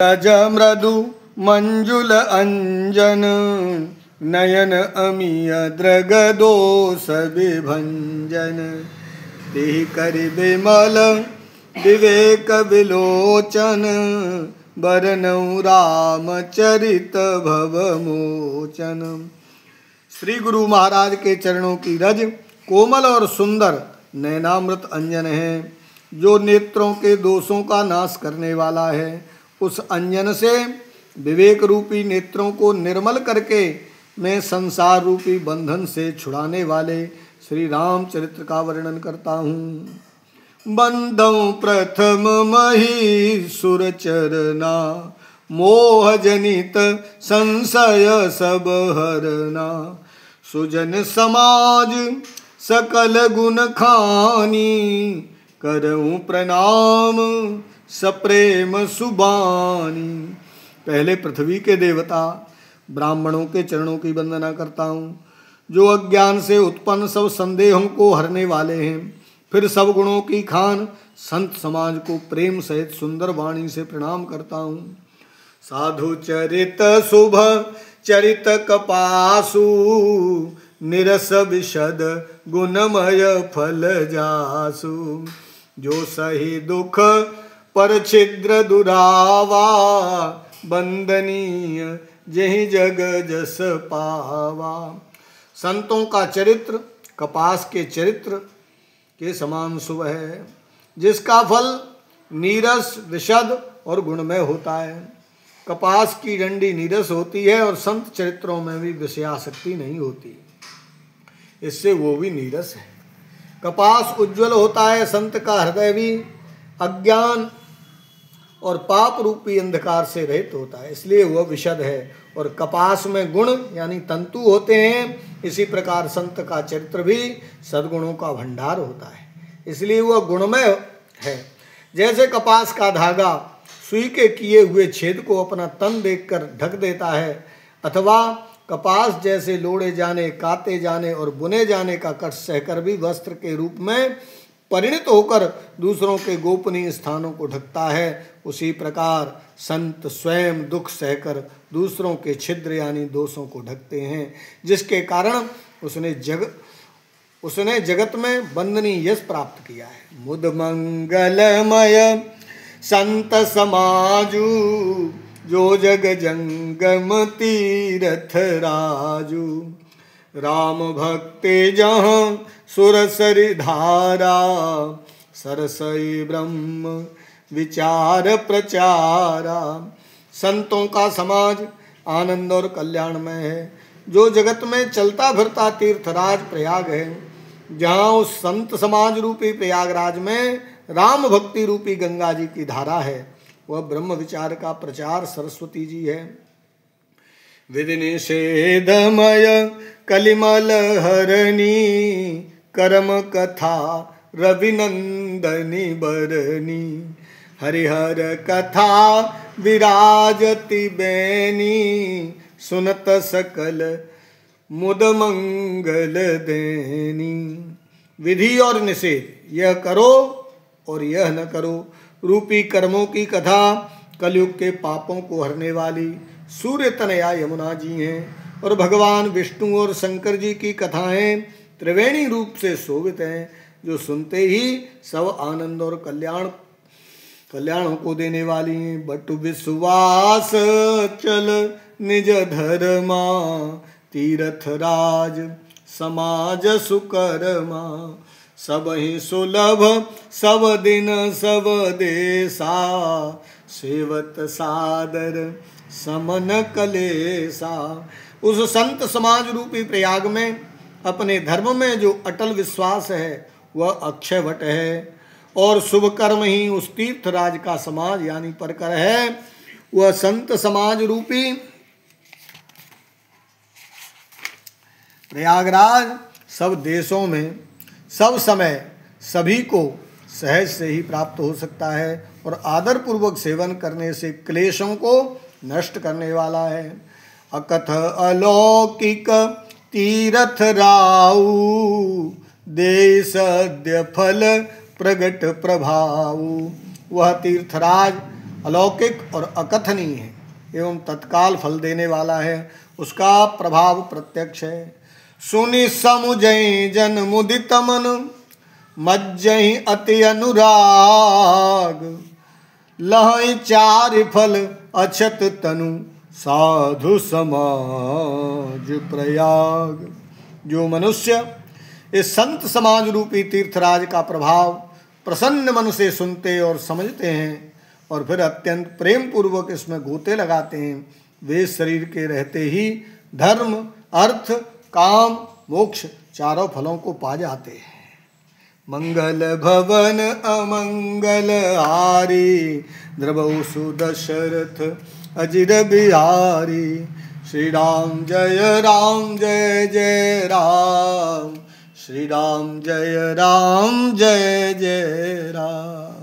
रज मृदु मंजुल अंजन नयन अमीय द्रग दोष विभंजन तिहि करि विमल विवेक विलोचन बरनऊ रामचरित भवमोचन। श्री गुरु महाराज के चरणों की रज कोमल और सुंदर नैनामृत अंजन है, जो नेत्रों के दोषों का नाश करने वाला है। उस अंजन से विवेक रूपी नेत्रों को निर्मल करके मैं संसार रूपी बंधन से छुड़ाने वाले श्री रामचरित्र का वर्णन करता हूँ। बंदौ प्रथम मही सुर चरना मोह जनित संशय सब हरना सुजन समाज सकल गुण खानी करऊं प्रणाम सप्रेम सुबानी। पहले पृथ्वी के देवता ब्राह्मणों के चरणों की वंदना करता हूँ, जो अज्ञान से उत्पन्न सब संदेहों को हरने वाले हैं। फिर सब गुणों की खान संत समाज को प्रेम सहित सुंदर वाणी से प्रणाम करता हूँ। साधु चरित शुभ चरित कपासु निरस विशद गुणमय फल जासु। जो सही दुख पर छिद्र दुरावा बंदनीय जहि जग जस पावा। संतों का चरित्र कपास के चरित्र के समान शुभ है, जिसका फल नीरस विशद और गुणमय होता है। कपास की डंडी नीरस होती है और संत चरित्रों में भी विषयासक्ति नहीं होती, इससे वो भी नीरस है। कपास उज्ज्वल होता है, संत का हृदय भी अज्ञान और पाप रूपी अंधकार से रहित होता है, इसलिए वह विशद है। और कपास में गुण यानी तंतु होते हैं, इसी प्रकार संत का चरित्र भी सद्गुणों का भंडार होता है, इसलिए वह गुणमय है। जैसे कपास का धागा सुई के किए हुए छेद को अपना तन देखकर ढक देता है, अथवा कपास जैसे लोड़े जाने काते जाने और बुने जाने का कष्ट सहकर भी वस्त्र के रूप में परिणत होकर दूसरों के गोपनीय स्थानों को ढकता है, उसी प्रकार संत स्वयं दुख सहकर दूसरों के छिद्र यानी दोषों को ढकते हैं, जिसके कारण उसने जगत में वंदनीय यश प्राप्त किया है। मुद मंगलमय संत समाजू जो जग जंगम तीरथ राजू। राम भक्ति जहाँ सुरसरि धारा सरसई ब्रह्म विचार प्रचारा। संतों का समाज आनंद और कल्याण में है, जो जगत में चलता फिरता तीर्थराज प्रयाग है। जहाँ उस संत समाज रूपी प्रयागराज में राम भक्ति रूपी गंगा जी की धारा है, वह ब्रह्म विचार का प्रचार सरस्वती जी है। विधि निषेधमय कलिमल हरणी कर्म कथा रविनंदनी बरनी। हरिहर कथा विराजति बैनी सुनत सकल मुद मंगल देनी। विधि और निषेध, यह करो और यह न करो रूपी कर्मों की कथा कलयुग के पापों को हरने वाली सूर्य तनया यमुना जी हैं, और भगवान विष्णु और शंकर जी की कथाएं त्रिवेणी रूप से शोभित हैं, जो सुनते ही सब आनंद और कल्याणों को देने वाली हैं। बटु विश्वास चल निज धर्मा तीर्थ राज समाज सुकर्मा। सब ही सुलभ सब दिन सब देसा सेवत सादर समन कलेसा। उस संत समाज रूपी प्रयाग में अपने धर्म में जो अटल विश्वास है वह अक्षय वट है, और शुभ कर्म ही उस तीर्थराज का समाज यानी परकर है। वह संत समाज रूपी प्रयागराज सब देशों में सब समय सभी को सहज से ही प्राप्त हो सकता है, और आदर पूर्वक सेवन करने से क्लेशों को नष्ट करने वाला है। अकथ अलौकिक तीरथ राऊ देश सद्य फल प्रगट प्रभाऊ। वह तीर्थराज अलौकिक और अकथनीय है एवं तत्काल फल देने वाला है, उसका प्रभाव प्रत्यक्ष है। सुनि समुझई जन मुदित मन, मज्जहि अति अनुराग, लहई चारि फल अछत तनु, साधु समाज प्रयाग। जो मनुष्य इस संत समाज रूपी तीर्थराज का प्रभाव प्रसन्न मन से सुनते और समझते हैं और फिर अत्यंत प्रेम पूर्वक इसमें गोते लगाते हैं, वे शरीर के रहते ही धर्म, अर्थ, काम, मोक्ष चारों फलों को पा जाते हैं। मंगल भवन अमंगल हारी, द्रवौ सुदशरथ अजिर बिहारी। श्री राम जय जय राम, श्री राम जय जय राम।